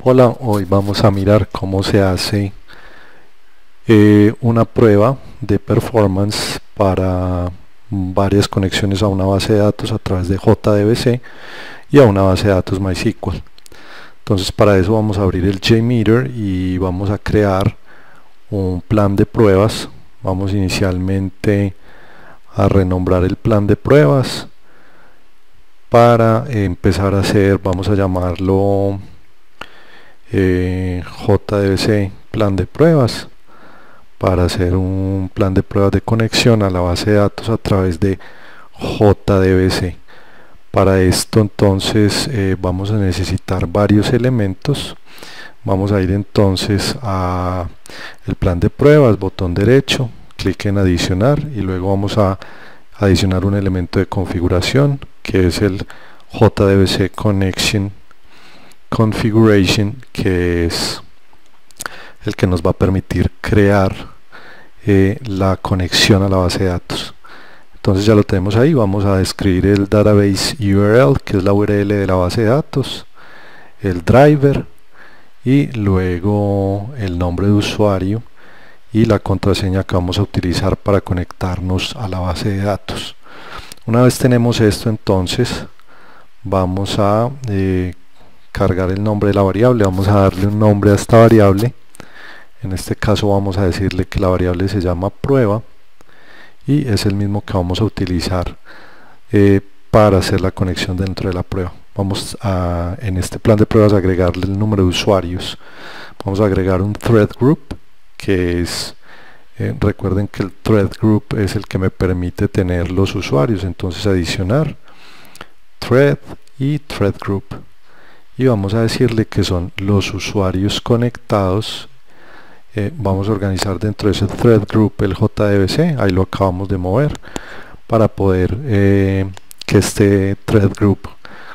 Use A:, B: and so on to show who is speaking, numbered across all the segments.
A: Hola, hoy vamos a mirar cómo se hace una prueba de performance para varias conexiones a una base de datos a través de JDBC y a una base de datos MySQL. Entonces para eso vamos a abrir el JMeter y vamos a crear un plan de pruebas. Vamos inicialmente a renombrar el plan de pruebas para empezar a hacer, vamos a llamarlo JDBC plan de pruebas, para hacer un plan de pruebas de conexión a la base de datos a través de JDBC. Para esto entonces vamos a necesitar varios elementos. Vamos a ir entonces a el plan de pruebas, botón derecho, clic en adicionar y luego vamos a adicionar un elemento de configuración que es el JDBC Connection Configuration, que es el que nos va a permitir crear la conexión a la base de datos. Entonces ya lo tenemos ahí. Vamos a escribir el database URL, que es la URL de la base de datos, el driver y luego el nombre de usuario y la contraseña que vamos a utilizar para conectarnos a la base de datos. Una vez tenemos esto, entonces vamos a cargar el nombre de la variable. Vamos a darle un nombre a esta variable. En este caso vamos a decirle que la variable se llama prueba y es el mismo que vamos a utilizar para hacer la conexión dentro de la prueba. Vamos a, en este plan de pruebas, agregarle el número de usuarios. Vamos a agregar un thread group, que es recuerden que el thread group es el que me permite tener los usuarios. Entonces adicionar thread y thread group y vamos a decirle que son los usuarios conectados. Vamos a organizar dentro de ese thread group el JDBC, ahí lo acabamos de mover para poder que este thread group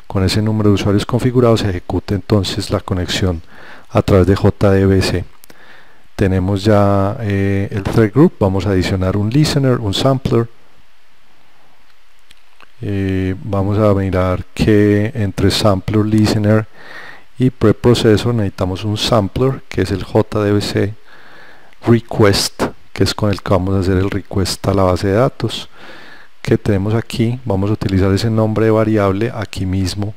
A: con ese número de usuarios configurados ejecute entonces la conexión a través de JDBC. Tenemos ya el thread group. Vamos a adicionar un listener, un sampler. Vamos a mirar que entre sampler, listener y preprocessor necesitamos un sampler, que es el JDBC request, que es con el que vamos a hacer el request a la base de datos que tenemos aquí. Vamos a utilizar ese nombre de variable aquí mismo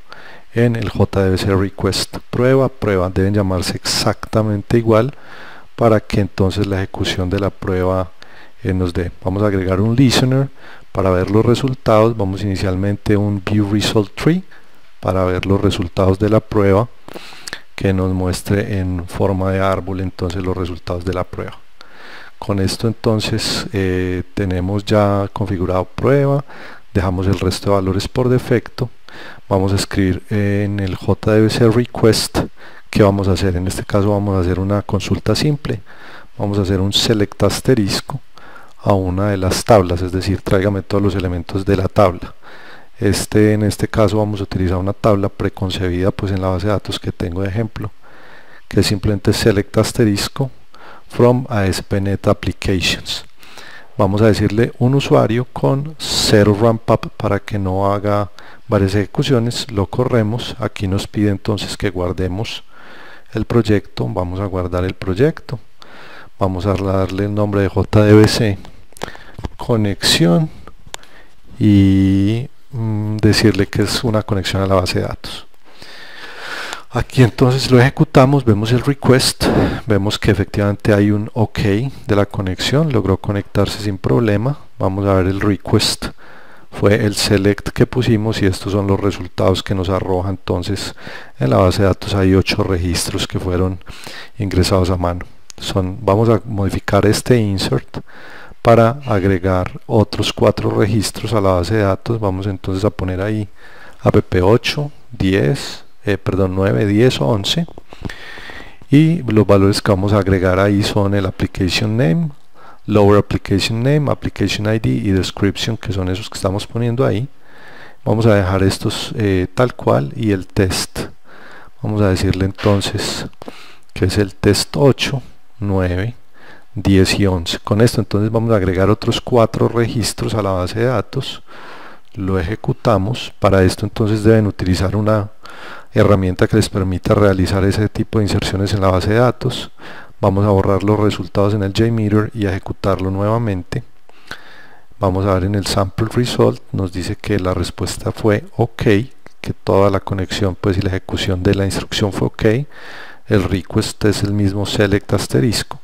A: en el JDBC request. Prueba, deben llamarse exactamente igual para que entonces la ejecución de la prueba nos dé. Vamos a agregar un listener para ver los resultados. Vamos inicialmente un view result tree para ver los resultados de la prueba, que nos muestre en forma de árbol entonces los resultados de la prueba. Con esto entonces tenemos ya configurado prueba. Dejamos el resto de valores por defecto. Vamos a escribir en el JDBC request que vamos a hacer. En este caso vamos a hacer una consulta simple. Vamos a hacer un select asterisco a una de las tablas, es decir, tráigame todos los elementos de la tabla. En este caso vamos a utilizar una tabla preconcebida pues en la base de datos que tengo de ejemplo, que es simplemente select asterisco from ASP.NET Applications. Vamos a decirle un usuario con 0 ramp up para que no haga varias ejecuciones. Lo corremos. Aquí nos pide entonces que guardemos el proyecto. Vamos a guardar el proyecto. Vamos a darle el nombre de JDBC conexión y decirle que es una conexión a la base de datos. Aquí entonces lo ejecutamos, vemos el request, vemos que efectivamente hay un OK de la conexión, logró conectarse sin problema. Vamos a ver el request, fue el select que pusimos y estos son los resultados que nos arroja. Entonces en la base de datos hay 8 registros que fueron ingresados a mano. Vamos a modificar este insert para agregar otros 4 registros a la base de datos. Vamos entonces a poner ahí app8, 9, 10 o 11 y los valores que vamos a agregar ahí son el application name, lower application name, application ID y description, que son esos que estamos poniendo ahí. Vamos a dejar estos tal cual y el test. Vamos a decirle entonces que es el test 8, 9, 10 y 11. Con esto entonces vamos a agregar otros 4 registros a la base de datos. Lo ejecutamos. Para esto entonces deben utilizar una herramienta que les permita realizar ese tipo de inserciones en la base de datos. Vamos a borrar los resultados en el JMeter y a ejecutarlo nuevamente. Vamos a ver en el sample result, nos dice que la respuesta fue OK, que toda la conexión pues y la ejecución de la instrucción fue OK. El request es el mismo select asterisco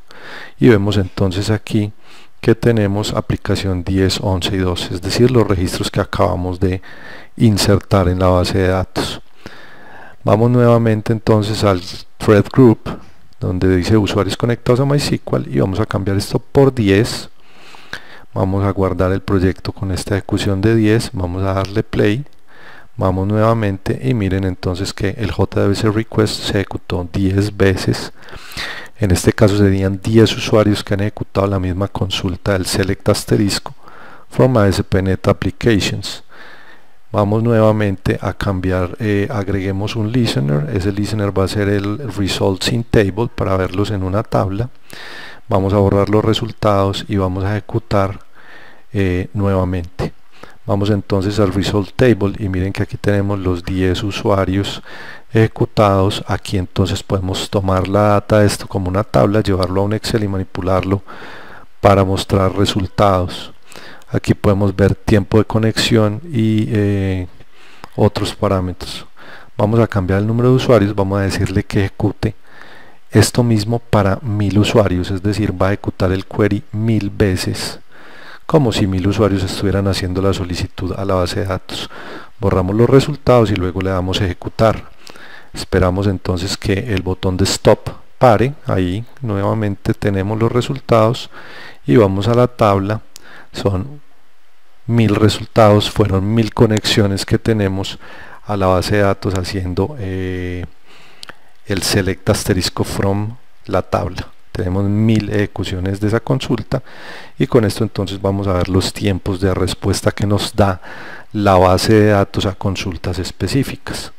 A: y vemos entonces aquí que tenemos aplicación 10, 11 y 12, es decir, los registros que acabamos de insertar en la base de datos. Vamos nuevamente entonces al thread group, donde dice usuarios conectados a MySQL, y vamos a cambiar esto por 10. Vamos a guardar el proyecto con esta ejecución de 10, vamos a darle play, vamos nuevamente y miren entonces que el JDBC request se ejecutó 10 veces. En este caso serían 10 usuarios que han ejecutado la misma consulta del select asterisco from ASP.NET Applications. Vamos nuevamente a cambiar, agreguemos un listener. Ese listener va a ser el results in table para verlos en una tabla. Vamos a borrar los resultados y vamos a ejecutar nuevamente. Vamos entonces al result table y miren que aquí tenemos los 10 usuarios ejecutados. Aquí entonces podemos tomar la data de esto como una tabla, llevarlo a un Excel y manipularlo para mostrar resultados. Aquí podemos ver tiempo de conexión y otros parámetros. Vamos a cambiar el número de usuarios, vamos a decirle que ejecute esto mismo para 1000 usuarios, es decir, va a ejecutar el query 1000 veces, como si 1000 usuarios estuvieran haciendo la solicitud a la base de datos. Borramos los resultados y luego le damos ejecutar. Esperamos entonces que el botón de stop pare. Ahí nuevamente tenemos los resultados y vamos a la tabla. Son 1000 resultados, fueron 1000 conexiones que tenemos a la base de datos haciendo el select asterisco from la tabla. Tenemos 1000 ejecuciones de esa consulta y con esto entonces vamos a ver los tiempos de respuesta que nos da la base de datos a consultas específicas.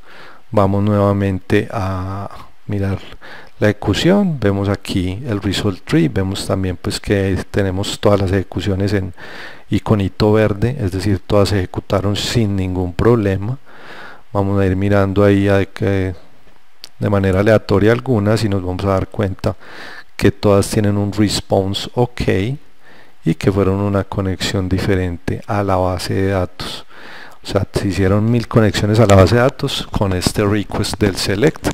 A: Vamos nuevamente a mirar la ejecución, vemos aquí el result tree, vemos también pues que tenemos todas las ejecuciones en iconito verde, es decir, todas se ejecutaron sin ningún problema. Vamos a ir mirando ahí de manera aleatoria algunas y nos vamos a dar cuenta que todas tienen un response OK y que fueron una conexión diferente a la base de datos. O sea, se hicieron 1000 conexiones a la base de datos con este request del select.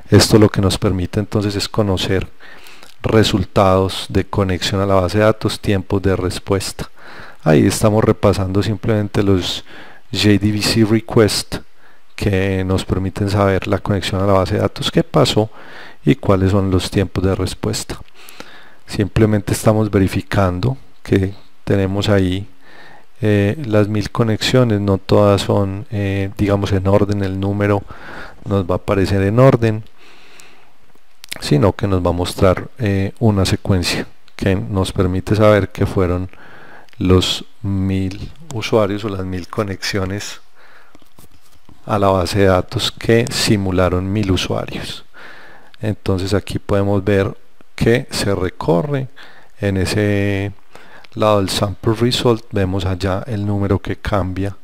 A: Esto lo que nos permite entonces es conocer resultados de conexión a la base de datos, tiempos de respuesta. Ahí estamos repasando simplemente los JDBC request que nos permiten saber la conexión a la base de datos que pasó y cuáles son los tiempos de respuesta. Simplemente estamos verificando que tenemos ahí las 1000 conexiones, no todas son digamos en orden, el número nos va a aparecer en orden, sino que nos va a mostrar una secuencia que nos permite saber que fueron los 1000 usuarios o las 1000 conexiones a la base de datos que simularon 1000 usuarios. Entonces aquí podemos ver que se recorre en ese lado del sample result, vemos allá el número que cambia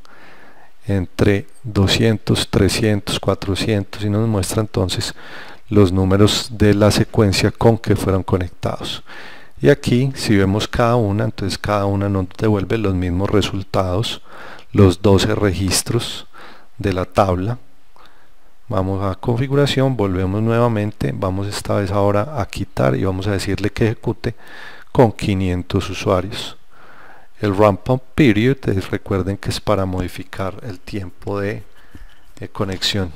A: entre 200, 300, 400 y nos muestra entonces los números de la secuencia con que fueron conectados. Y aquí si vemos cada una, entonces cada una nos devuelve los mismos resultados, los 12 registros de la tabla. Vamos a configuración, volvemos nuevamente, vamos esta vez ahora a quitar y vamos a decirle que ejecute con 500 usuarios. El ramp up period, recuerden que es para modificar el tiempo de conexión.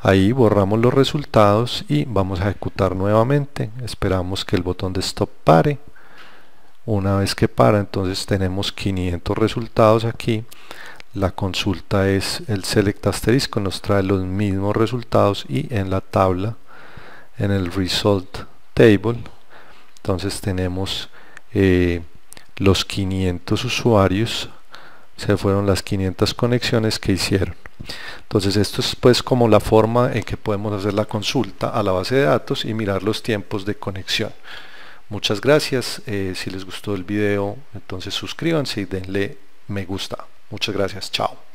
A: Ahí borramos los resultados y vamos a ejecutar nuevamente. Esperamos que el botón de stop pare. Una vez que para, entonces tenemos 500 resultados aquí. La consulta es el select asterisco, nos trae los mismos resultados y en la tabla, en el result table, entonces tenemos los 500 usuarios, se fueron las 500 conexiones que hicieron. Entonces esto es pues como la forma en que podemos hacer la consulta a la base de datos y mirar los tiempos de conexión. Muchas gracias. Si les gustó el video, entonces suscríbanse y denle me gusta. Muchas gracias. Chao.